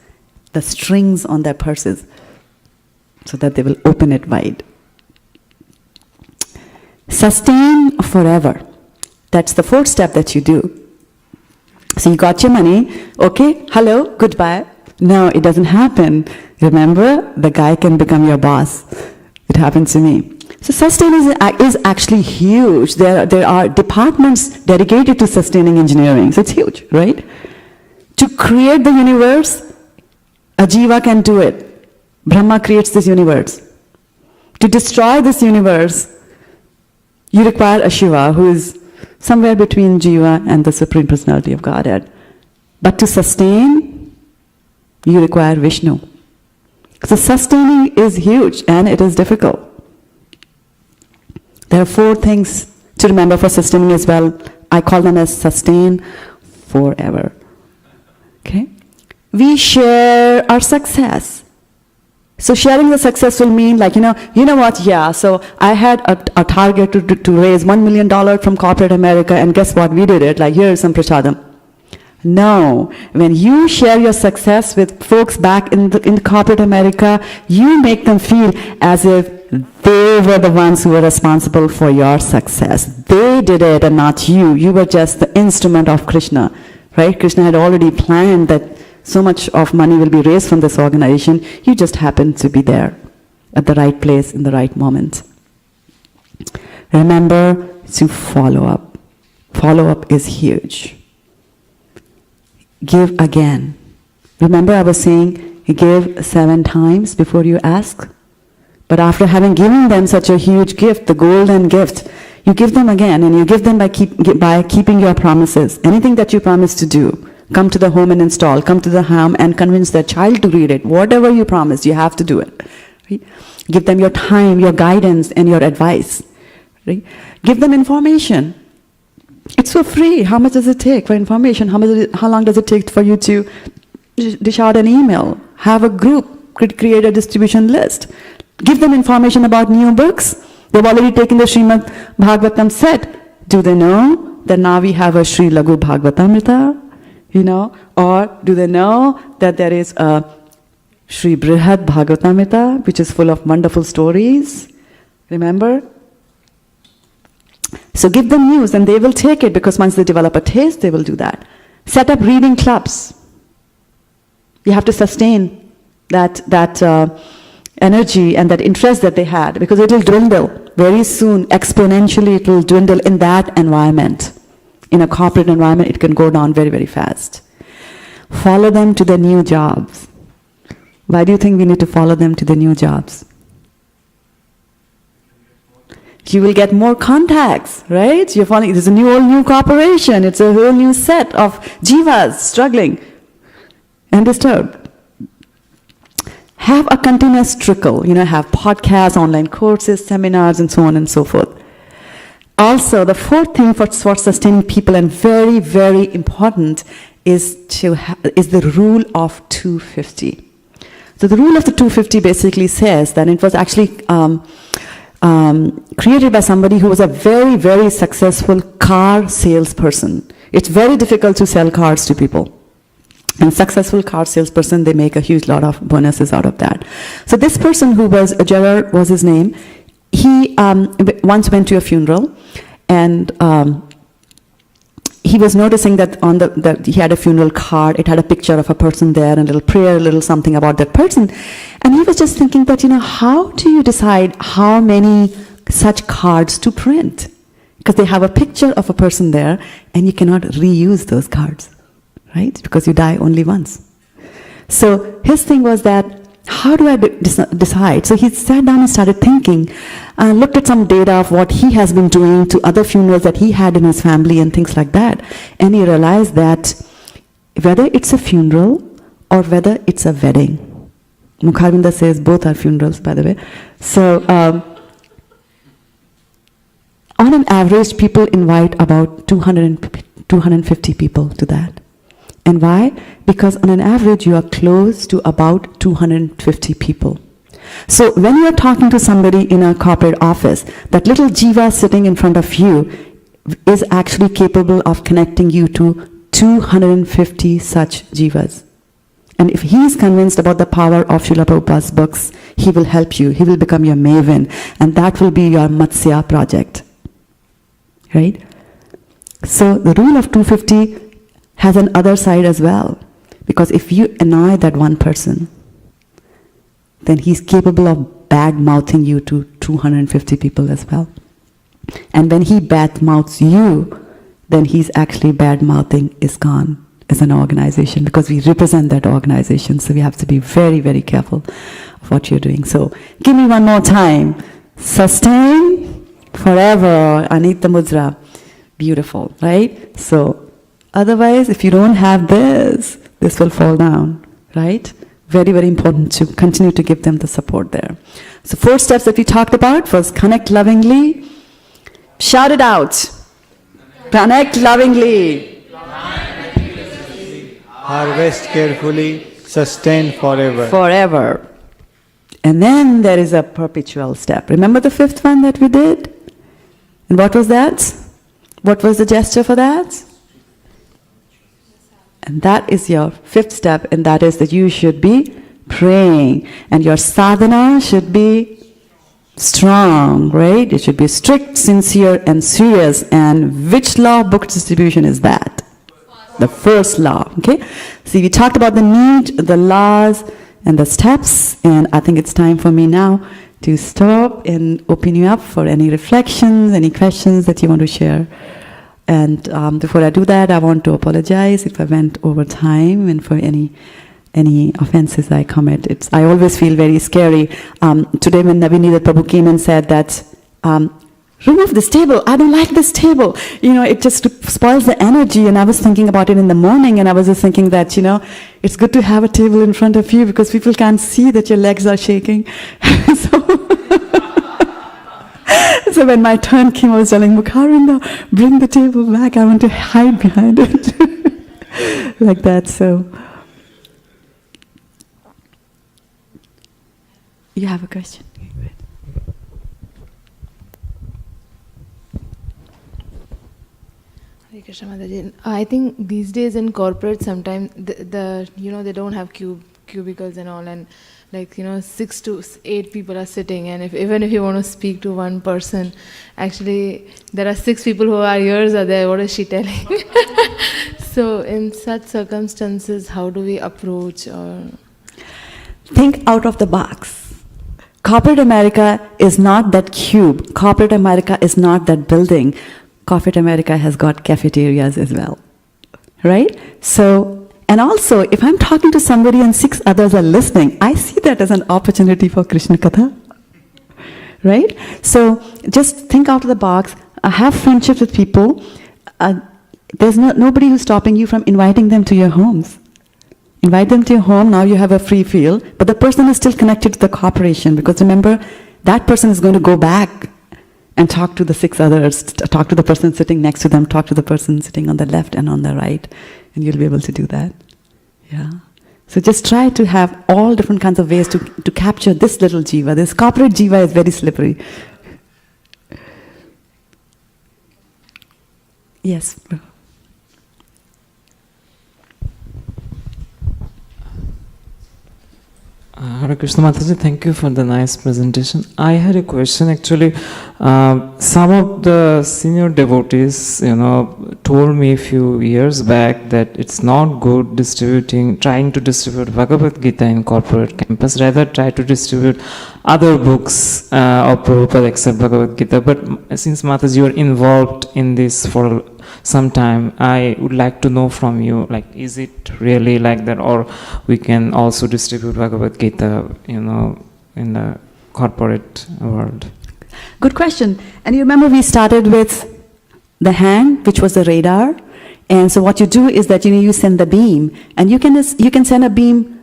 the strings on their purses, so that they will open it wide. Sustain forever. That's the 4th step that you do. So you got your money, okay, hello, goodbye. No, it doesn't happen. Remember, the guy can become your boss. It happened to me. So sustaining is actually huge. There are departments dedicated to sustaining engineering. So it's huge, right? To create the universe, a jiva can do it. Brahma creates this universe. To destroy this universe, you require a Shiva who is somewhere between Jiva and the Supreme Personality of Godhead. But to sustain, you require Vishnu. So sustaining is huge and it is difficult. There are 4 things to remember for sustaining as well. I call them as sustain forever. Okay? We share our success. So sharing the success will mean like, you know what, yeah, so I had a target to raise $1 million from corporate America, and guess what, we did it, like here's some prasadam. No, when you share your success with folks back in corporate America, you make them feel as if they were the ones who were responsible for your success. They did it and not you. You were just the instrument of Krishna, right? Krishna had already planned that so much of money will be raised from this organization. You just happened to be there at the right place in the right moment. Remember to follow up. Follow up is huge. Give again. Remember I was saying, give 7 times before you ask. But after having given them such a huge gift, the golden gift, you give them again, and you give them by keeping your promises. Anything that you promise to do. Come to the home and install. Come to the home and convince their child to read it. Whatever you promise, you have to do it. Right? Give them your time, your guidance, and your advice. Right? Give them information. It's for free. How much does it take for information? How long does it take for you to dish out an email? Have a group. Create a distribution list. Give them information about new books. They've already taken the Srimad Bhagavatam set. Do they know that now we have a Sri Laghu Bhagavatamrita? Or do they know that there is a Sri Brihad Bhagavatamrita, which is full of wonderful stories? Remember? So give them news and they will take it, because once they develop a taste, they will do that. Set up reading clubs. You have to sustain that energy and that interest that they had, because it will dwindle very soon. Exponentially, it will dwindle in that environment. In a corporate environment, it can go down very, very fast. Follow them to the new jobs. Why do you think we need to follow them to the new jobs? You will get more contacts, right? You're following, there's a whole new corporation. It's a whole new set of jivas struggling and disturbed. Have a continuous trickle, have podcasts, online courses, seminars, and so on and so forth. Also, the 4th thing for sustaining people, and very, very important, is the rule of 250. So the rule of the 250 basically says that it was actually created by somebody who was a very, very successful car salesperson. It's very difficult to sell cars to people. And successful car salesperson, they make a huge lot of bonuses out of that. So this person who was, Gerard was his name, he once went to a funeral, and he was noticing that on that he had a funeral card. It had a picture of a person there, and a little prayer, a little something about that person. And he was just thinking that, how do you decide how many such cards to print? Because they have a picture of a person there, and you cannot reuse those cards, right? Because you die only once. So his thing was that, how do I decide? So he sat down and started thinking, looked at some data of what he has been doing to other funerals that he had in his family and things like that. And he realized that whether it's a funeral or whether it's a wedding, Mukharvinda says both are funerals, by the way. So on an average, people invite about 250 people to that. And why? Because on an average, you are close to about 250 people. So when you are talking to somebody in a corporate office, that little jiva sitting in front of you is actually capable of connecting you to 250 such jivas. And if he is convinced about the power of Srila Prabhupada's books, he will help you. He will become your maven. And that will be your Matsya project. Right? So the rule of 250 has an other side as well. Because if you annoy that one person, then he's capable of bad-mouthing you to 250 people as well. And when he bad-mouths you, then he's actually bad-mouthing ISKCON as an organization, because we represent that organization. So we have to be very, very careful of what you're doing. So give me one more time. Sustain forever. Anita Mudra. Beautiful, right? So otherwise, if you don't have this will fall down, right? Very, very important to continue to give them the support there. So 4 steps that we talked about was connect lovingly. Shout it out. Connect lovingly. Harvest carefully, sustain forever. Forever. And then there is a perpetual step. Remember the 5th one that we did? And what was that? What was the gesture for that? And that is your 5th step, and that is that you should be praying. And your sadhana should be strong, right? It should be strict, sincere, and serious. And which law of book distribution is that? The first law, okay? See, we talked about the need, the laws, and the steps, and I think it's time for me now to stop and open you up for any reflections, any questions that you want to share. And before I do that, I want to apologize if I went over time and for any offenses I commit. I always feel very scary. Today when Naveenita Prabhu came and said that, remove this table, I don't like this table. It just spoils the energy. And I was thinking about it in the morning, and I was just thinking that, it's good to have a table in front of you because people can't see that your legs are shaking. So when my turn came, I was telling Mukharinda, bring the table back, I want to hide behind it. Like that, so. You have a question? Hare Krishna Mataji. I think these days in corporate sometimes they don't have cubicles and all, and 6 to 8 people are sitting, and even if you want to speak to one person, actually there are 6 people who are ears are there. What is she telling? So in such circumstances, how do we approach or think out of the box? Corporate America is not that cube. Corporate America is not that building. Corporate America has got cafeterias as well, right? So, and also, if I'm talking to somebody and 6 others are listening, I see that as an opportunity for Krishna Katha, right? So, just think out of the box. Have friendships with people. There's nobody who's stopping you from inviting them to your homes. Invite them to your home. Now you have a free field, but the person is still connected to the corporation, because remember, that person is going to go back and talk to the 6 others, talk to the person sitting next to them, talk to the person sitting on the left and on the right, and you'll be able to do that. Yeah. So just try to have all different kinds of ways to capture this little jiva. This corporate jiva is very slippery. Yes. Hare Krishna Mataji, thank you for the nice presentation. I had a question actually. Some of the senior devotees, told me a few years back that it's not good trying to distribute Bhagavad Gita in corporate campus. Rather, try to distribute other books of Prabhupada except Bhagavad Gita. But since Mataji, you are involved in this for some time, I would like to know from you, is it really like that, or we can also distribute Bhagavad Gita, in the corporate world? Good question. And you remember we started with the hand, which was the radar. And so what you do is that you send the beam, and you can send a beam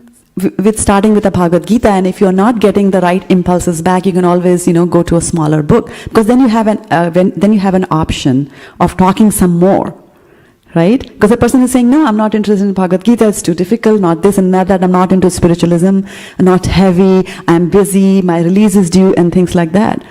with starting with the Bhagavad Gita, and if you're not getting the right impulses back, you can always go to a smaller book, because then you have an option of talking some more, right? Because the person is saying, no, I'm not interested in Bhagavad Gita, it's too difficult, not this and not that, I'm not into spiritualism, not heavy, I'm busy, my release is due, and things like that.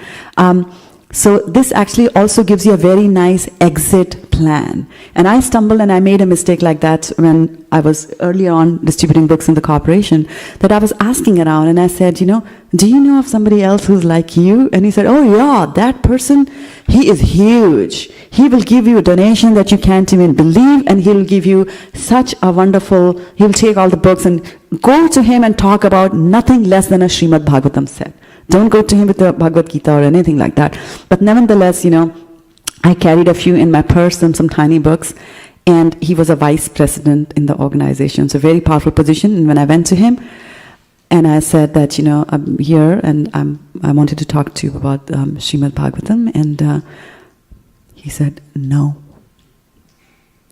So this actually also gives you a very nice exit plan. And I stumbled and I made a mistake like that when I was earlier on distributing books in the corporation, that I was asking around and I said, you know, do you know of somebody else who's like you? And he said, oh yeah, that person, he is huge. He will give you a donation that you can't even believe, and he'll give you such a wonderful, he'll take all the books and go to him and talk about nothing less than a Srimad Bhagavatam set. Don't go to him with the Bhagavad Gita or anything like that. But nevertheless, you know, I carried a few in my purse and some tiny books, and he was a vice president in the organization. So very powerful position. And when I went to him, and I said that, you know, I'm here and I wanted to talk to you about Srimad Bhagavatam, and he said, no.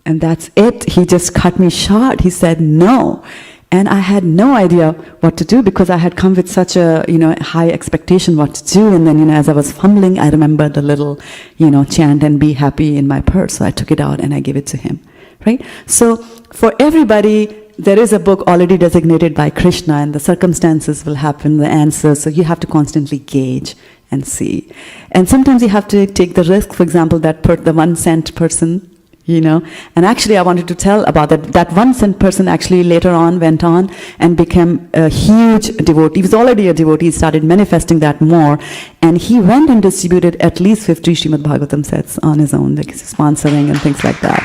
And that's it. He just cut me short. He said, no. And I had no idea what to do, because I had come with such a, you know, high expectation what to do. And then, you know, as I was fumbling, I remembered the little, you know, chant and be happy in my purse. So I took it out and I gave it to him, right? So for everybody, there is a book already designated by Krishna, and the circumstances will happen, the answers. So you have to constantly gauge and see. And sometimes you have to take the risk. For example, that the 1 cent person, you know, and actually I wanted to tell about that. That 1 cent person actually later on went on and became a huge devotee. He was already a devotee. He started manifesting that more, and he went and distributed at least 50 Srimad Bhagavatam sets on his own, like sponsoring and things like that.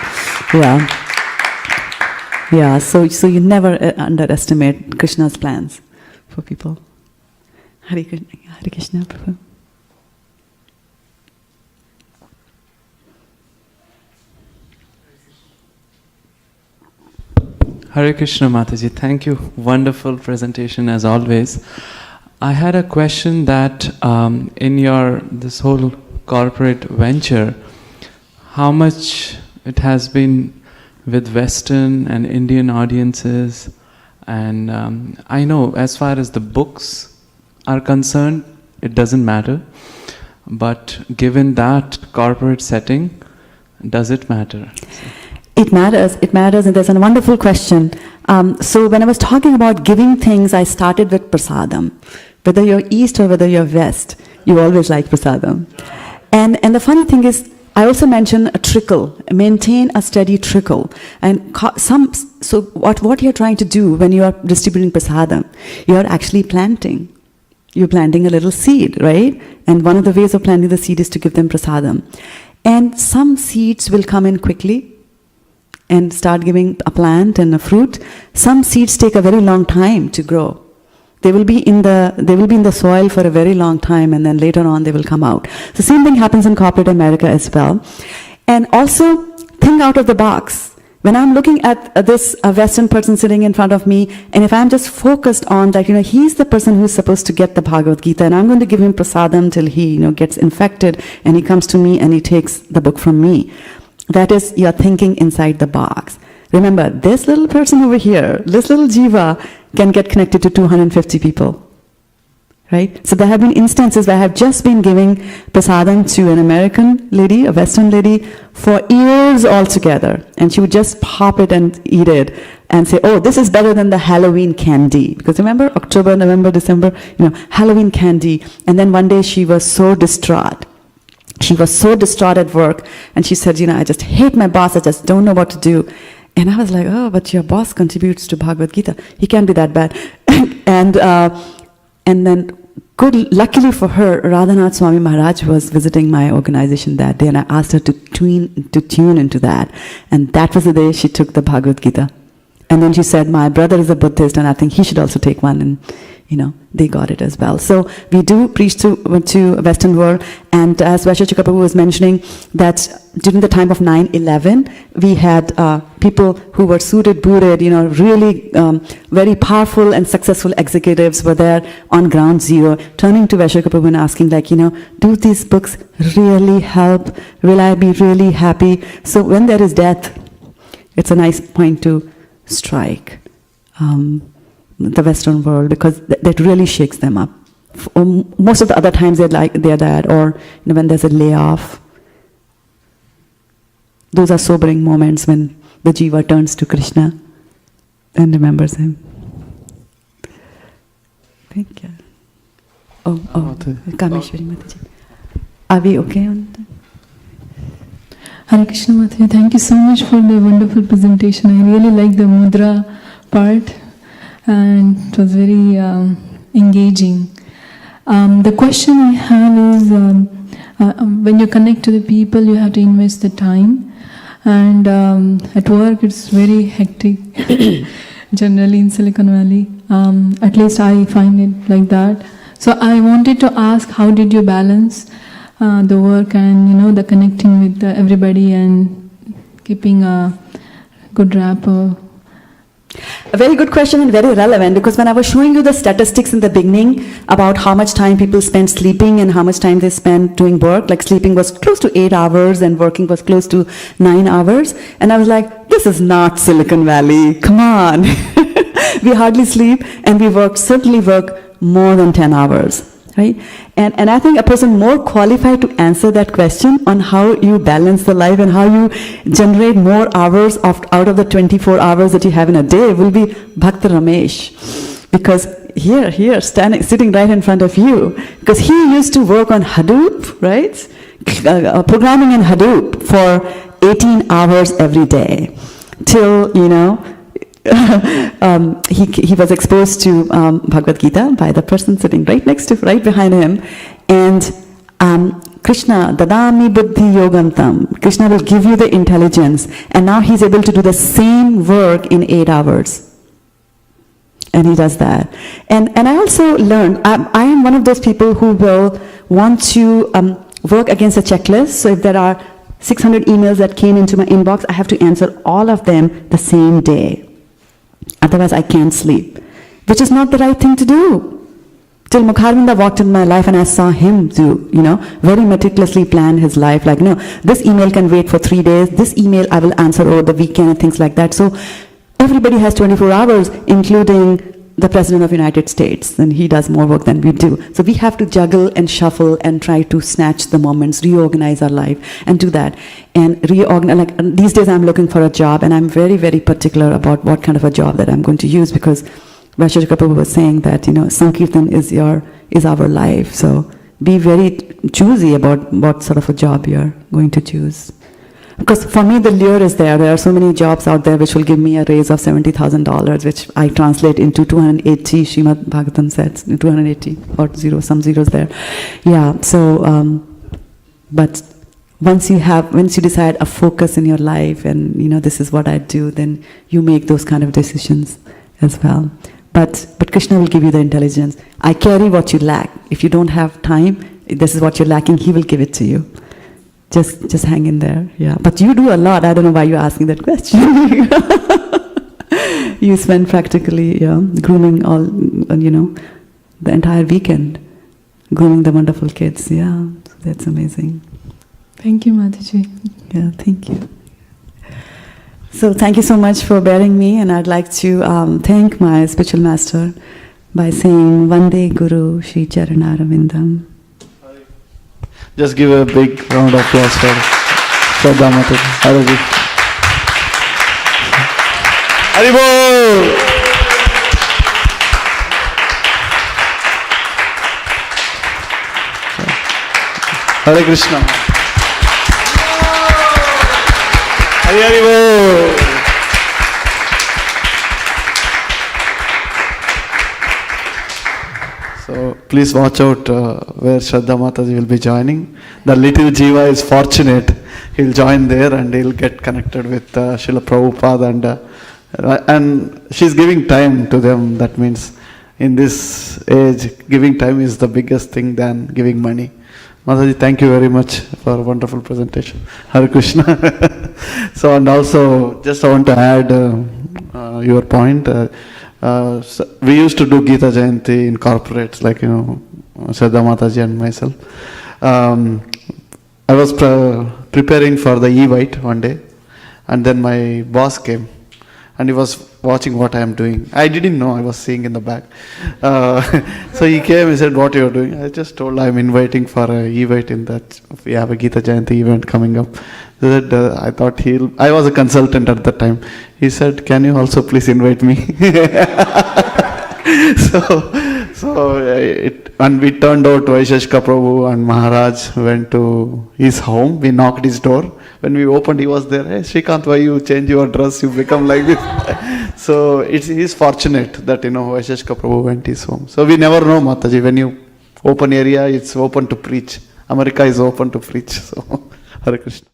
Yeah. Yeah, so you never underestimate Krishna's plans for people. Hare Krishna, Prabhu. Hare Krishna Mataji, thank you. Wonderful presentation as always. I had a question that in this whole corporate venture, how much it has been with Western and Indian audiences, and I know as far as the books are concerned, it doesn't matter, but given that corporate setting, does it matter? It matters, and there's a wonderful question. So when I was talking about giving things, I started with prasadam. Whether you're East or whether you're West, you always like prasadam. And the funny thing is, I also mentioned a trickle, maintain a steady trickle. And so what you're trying to do when you are distributing prasadam, you're actually planting. You're planting a little seed, right? And one of the ways of planting the seed is to give them prasadam. And some seeds will come in quickly and start giving a plant and a fruit. Some seeds take a very long time to grow. They will be in the soil for a very long time, and then later on they will come out. So same thing happens in corporate America as well. And also think out of the box. When I'm looking at this Western person sitting in front of me, and if I'm just focused on that, you know, he's the person who's supposed to get the Bhagavad Gita, and I'm going to give him prasadam till he, you know, gets infected, and he comes to me and he takes the book from me. That is, you're thinking inside the box. Remember, this little person over here, this little jiva, can get connected to 250 people, right? So there have been instances where I have just been giving prasadam to an American lady, a Western lady, for years altogether. And she would just pop it and eat it and say, oh, this is better than the Halloween candy. Because remember, October, November, December, you know, Halloween candy. And then one day she was so distraught. She was so distraught at work, and she said, you know, I just hate my boss, I just don't know what to do. And I was like, oh, but your boss contributes to Bhagavad Gita. He can't be that bad. and then, luckily for her, Radhanath Swami Maharaj was visiting my organization that day, and I asked her to tune into that. And that was the day she took the Bhagavad Gita. And then she said, my brother is a Buddhist, and I think he should also take one. And, you know, they got it as well. So we do preach to Western world. And as Vaishya Prabhu was mentioning, that during the time of 9/11, we had people who were suited, booted, you know, really very powerful and successful executives were there on ground zero, turning to Vaishya Prabhu and asking, like, you know, do these books really help? Will I be really happy? So when there is death, it's a nice point to strike the Western world, because that really shakes them up. Most of the other times they're that, or, you know, when there's a layoff, those are sobering moments when the jiva turns to Krishna and remembers him. Thank you. Oh, Kameshwari Mataji. Are we okay on that? Hare Krishna Mataji, thank you so much for the wonderful presentation. I really like the mudra part and it was very engaging. The question I have is when you connect to the people, you have to invest the time, and at work it's very hectic generally in Silicon Valley. At least I find it like that. So I wanted to ask, how did you balance the work and the connecting with everybody and keeping a good rapport? A very good question and very relevant, because when I was showing you the statistics in the beginning about how much time people spend sleeping and how much time they spend doing work, like sleeping was close to 8 hours and working was close to 9 hours, and I was like, this is not Silicon Valley, come on. We hardly sleep and we certainly work more than 10 hours. Right? And I think a person more qualified to answer that question on how you balance the life and how you generate more hours out of the 24 hours that you have in a day will be Bhakta Ramesh. Because here, sitting right in front of you, because he used to work on Hadoop, right? Programming in Hadoop for 18 hours every day till, he was exposed to Bhagavad Gita by the person sitting right behind him, and Krishna, dadami buddhi yogantam. Krishna will give you the intelligence, and now he's able to do the same work in 8 hours. And he does that. And I also learned, I am one of those people who will want to work against a checklist. So if there are 600 emails that came into my inbox, I have to answer all of them the same day. Otherwise, I can't sleep, which is not the right thing to do. Till Mukharvinda walked in my life and I saw him do, very meticulously plan his life. Like, this email can wait for 3 days. This email I will answer over the weekend and things like that. So everybody has 24 hours, including the President of the United States, and he does more work than we do. So we have to juggle and shuffle and try to snatch the moments, reorganize our life, and do that. And reorganize, like these days I'm looking for a job, and I'm very, very particular about what kind of a job that I'm going to use, because Vaisheshika Prabhu was saying that, Sankirtan is our life. So be very choosy about what sort of a job you're going to choose. Because for me, the lure is there. There are so many jobs out there which will give me a raise of $70,000, which I translate into 280, Srimad Bhagavatam says, 280, or some zeros there. Yeah, so, but once you decide a focus in your life and, this is what I do, then you make those kind of decisions as well. But Krishna will give you the intelligence. I carry what you lack. If you don't have time, this is what you're lacking, he will give it to you. Just hang in there, yeah. But you do a lot. I don't know why you're asking that question. You spend practically grooming all, the entire weekend, grooming the wonderful kids. Yeah, so that's amazing. Thank you, Mataji. Yeah, thank you. So thank you so much for bearing me, and I'd like to thank my spiritual master by saying Vande Guru Shri Charanaravindam. Just give a big round of applause for Shraddha Mataji. Hare Haribol! Hare Krishna. Hare Haribol! So please watch out where Shraddha Mataji will be joining. The little Jiva is fortunate. He'll join there and he'll get connected with Srila Prabhupada, and she's giving time to them. That means in this age, giving time is the biggest thing than giving money. Mataji, thank you very much for a wonderful presentation. Hare Krishna. So, and also, just I want to add your point. So we used to do Gita Jayanti in corporates, like, Shraddha Mataji and myself. I was preparing for the Evite one day, and then my boss came, and he was watching what I am doing. I didn't know, I was seeing in the back. So he came and said, what you are doing? I just told I'm inviting for a Evite in that, we have a Gita Jayanti event coming up. He said, I thought I was a consultant at the time. He said, can you also please invite me? So and we turned out Vaisheshka Prabhu and Maharaj went to his home. We knocked his door. When we opened, he was there. Hey, Srikant, why you change your dress? You become like this. So he's fortunate that Vaisheshka Prabhu went his home. So we never know, Mataji. When you open area, it's open to preach. America is open to preach. So Hare Krishna.